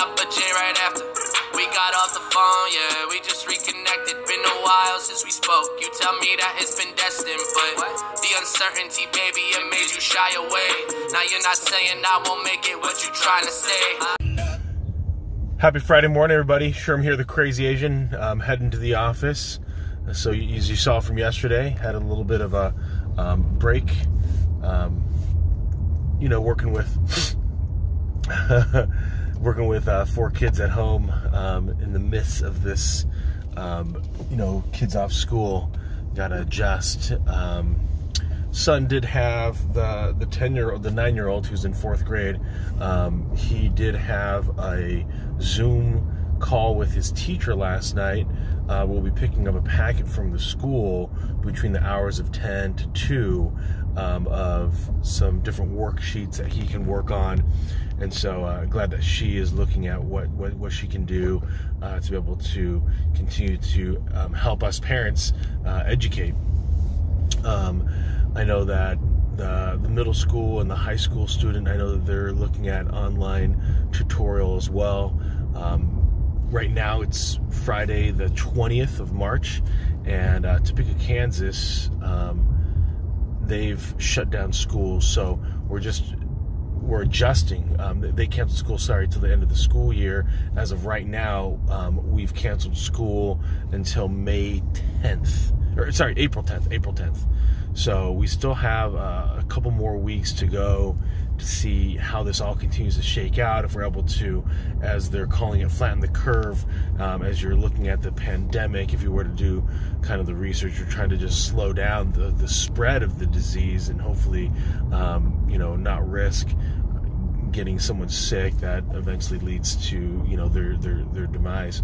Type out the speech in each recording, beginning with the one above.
up a J right after. We got off the phone, yeah, we just reconnected. Been a while since we spoke. You tell me that it's been destined, but the uncertainty, baby, it made you shy away. Now you're not saying I won't make it, what you trying to say? Happy Friday morning, everybody. Sherman here, the Crazy Asian, heading to the office. So as you saw from yesterday, had a little bit of a break, working with working with 4 kids at home in the midst of this, kids off school, gotta adjust. Son did have the 9-year-old who's in 4th grade. He did have a Zoom call with his teacher last night. We'll be picking up a packet from the school between the hours of 10 to 2 of some different worksheets that he can work on. And so glad that she is looking at what she can do to be able to continue to help us parents educate. I know that the middle school and the high school student, I know that they're looking at online tutorial as well. Right now it's Friday the 20th of March, and Topeka, Kansas, they've shut down schools, so we're adjusting. They canceled school, till the end of the school year. As of right now, we've canceled school until April 10th. So we still have a couple more weeks to go to see how this all continues to shake out, if we're able to, as they're calling it, flatten the curve. As you're looking at the pandemic, if you were to do kind of the research, you're trying to just slow down the spread of the disease and hopefully, not risk getting someone sick that eventually leads to, their demise.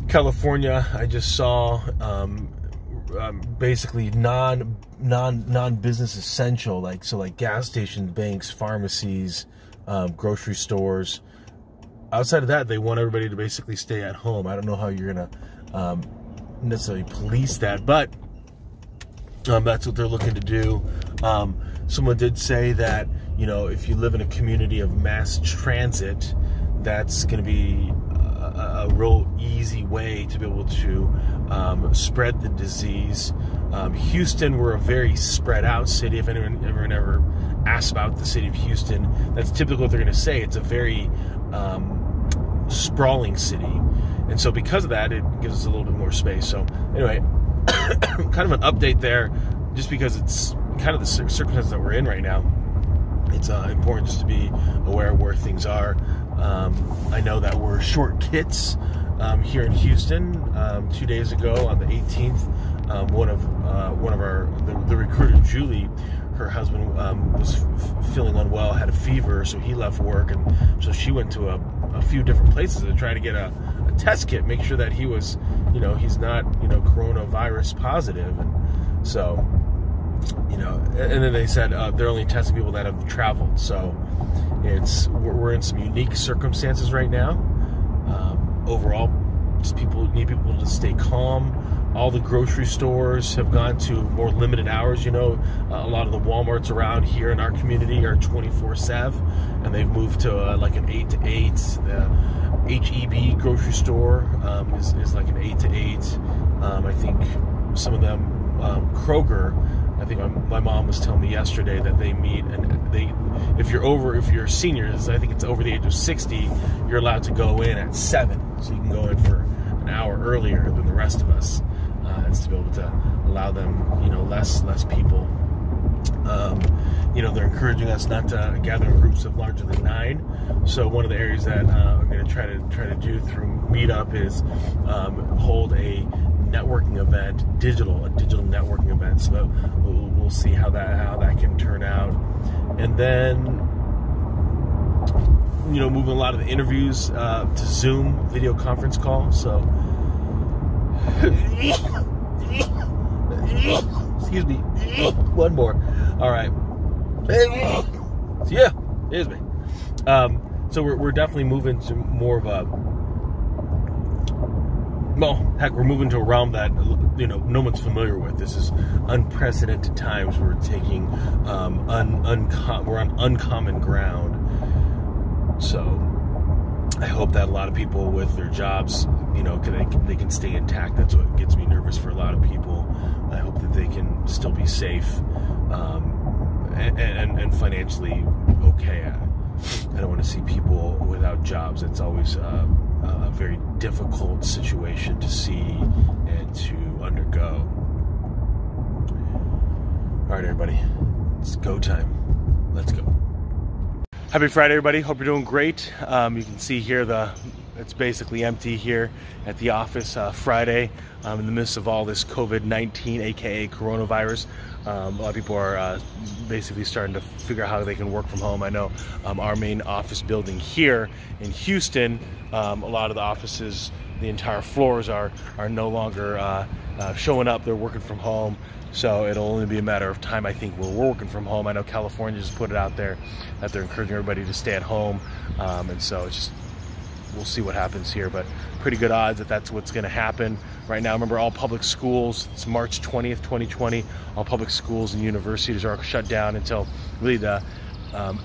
California, I just saw basically non-business essential, like gas stations, banks, pharmacies, grocery stores. Outside of that, they want everybody to basically stay at home. I don't know how you're gonna necessarily police that, but that's what they're looking to do. Someone did say that, if you live in a community of mass transit, that's going to be a real easy way to be able to spread the disease. Houston, we're a very spread out city. If anyone ever asks about the city of Houston, that's typically what they're going to say. It's a very sprawling city, and so because of that, it gives us a little bit more space. So anyway, kind of an update there, just because it's kind of the circumstances that we're in right now. It's important just to be aware of where things are. I know that we're short kits here in Houston. 2 days ago, on the 18th, one of the recruiter, Julie, her husband was feeling unwell, had a fever, so he left work, and so she went to a few different places to try to get a test kit, make sure that he was, he's not, coronavirus positive. And so, and then they said they're only testing people that have traveled. So we're in some unique circumstances right now. Overall, just need people to stay calm. All the grocery stores have gone to more limited hours. A lot of the Walmarts around here in our community are 24/7, and they've moved to like an 8 to 8. The HEB grocery store is like an 8 to 8. I think some of them, Kroger, I think my mom was telling me yesterday that they meet, and if you're seniors, I think it's over the age of 60, you're allowed to go in at 7, so you can go in for an hour earlier than the rest of us. It's to be able to allow them, less people. They're encouraging us not to gather in groups of larger than 9. So one of the areas that I'm going to try to do through Meetup is hold a networking event, a digital networking event. So we'll see how that can turn out, and then moving a lot of the interviews to Zoom video conference call. So excuse me, one more. All right. Yeah, here's me. So we're definitely moving to more of a, well, heck, we're moving to a realm that no one's familiar with. This is unprecedented times. We're taking we're on uncommon ground. I hope that a lot of people with their jobs, you know, they can stay intact. That's what gets me nervous for a lot of people. I hope that they can still be safe and financially okay. I don't want to see people without jobs. It's always a very difficult situation to see and to undergo. All right, everybody, it's go time. Let's go. Happy Friday, everybody. Hope you're doing great. You can see here it's basically empty here at the office Friday in the midst of all this COVID-19, aka coronavirus. A lot of people are basically starting to figure out how they can work from home. I know our main office building here in Houston, a lot of the offices, the entire floors are no longer showing up. They're working from home. So it'll only be a matter of time, I think, where we're working from home. I know California just put it out there that they're encouraging everybody to stay at home. And so it's just, we'll see what happens here, but pretty good odds that that's what's going to happen. Right now, remember, all public schools, it's March 20th, 2020, all public schools and universities are shut down until really the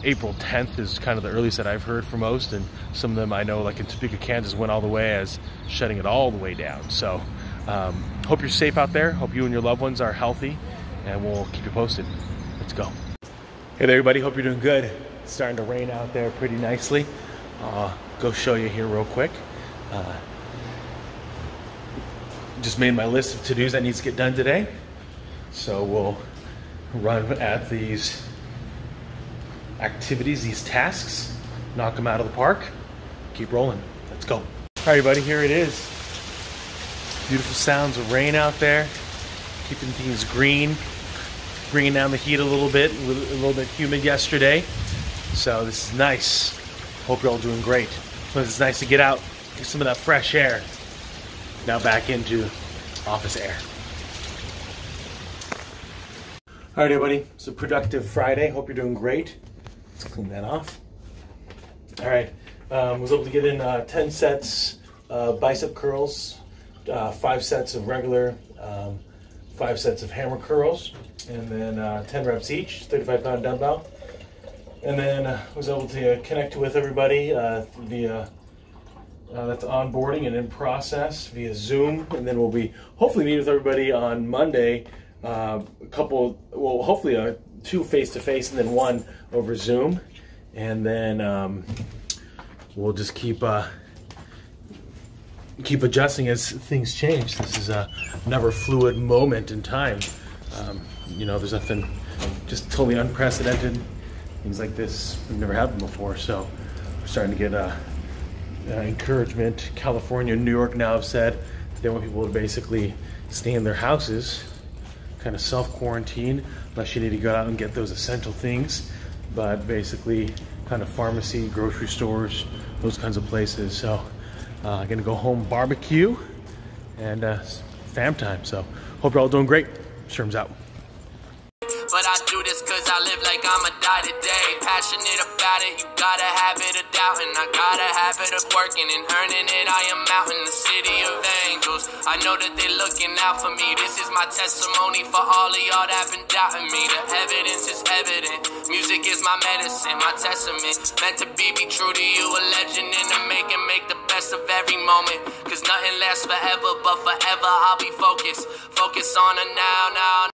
April 10th is kind of the earliest that I've heard for most. And some of them I know, like in Topeka, Kansas, went all the way as shutting it all the way down. So hope you're safe out there. Hope you and your loved ones are healthy, and we'll keep you posted. Let's go. Hey there, everybody. Hope you're doing good. It's starting to rain out there pretty nicely. Go show you here real quick. Just made my list of to-dos that needs to get done today. So we'll run at these activities, these tasks, knock them out of the park, keep rolling. Let's go. All right, everybody, here it is. Beautiful sounds of rain out there, keeping things green, bringing down the heat a little bit. A little bit humid yesterday, so this is nice. Hope you're all doing great. So it's nice to get out, get some of that fresh air. Now back into office air. All right, everybody, it's a productive Friday. Hope you're doing great. Let's clean that off. All right, was able to get in 10 sets of bicep curls, 5 sets of regular, 5 sets of hammer curls, and then 10 reps each, 35-pound dumbbell. And then was able to connect with everybody via that's onboarding and in process via Zoom. And then we'll be hopefully meet with everybody on Monday, hopefully 2 face-to-face and then 1 over Zoom. And then we'll just keep adjusting as things change. This is another fluid moment in time. You know, there's nothing just totally unprecedented. Things like this have never happened before, so we're starting to get encouragement. California and New York now have said that they want people to basically stay in their houses, kind of self-quarantine, unless you need to go out and get those essential things, but basically kind of pharmacy, grocery stores, those kinds of places. So I'm gonna go home, barbecue, and fam time. So hope you're all doing great. Sherman's out. But I do this cause I live like I'ma die today. Passionate about it, you got a habit of doubting. I got a habit of working and earning it. I am out in the city of angels. I know that they're looking out for me. This is my testimony for all of y'all that been doubting me. The evidence is evident. Music is my medicine, my testament. Meant to be true to you, a legend in the making. Make the best of every moment, cause nothing lasts forever, but forever I'll be focused. Focus on a now.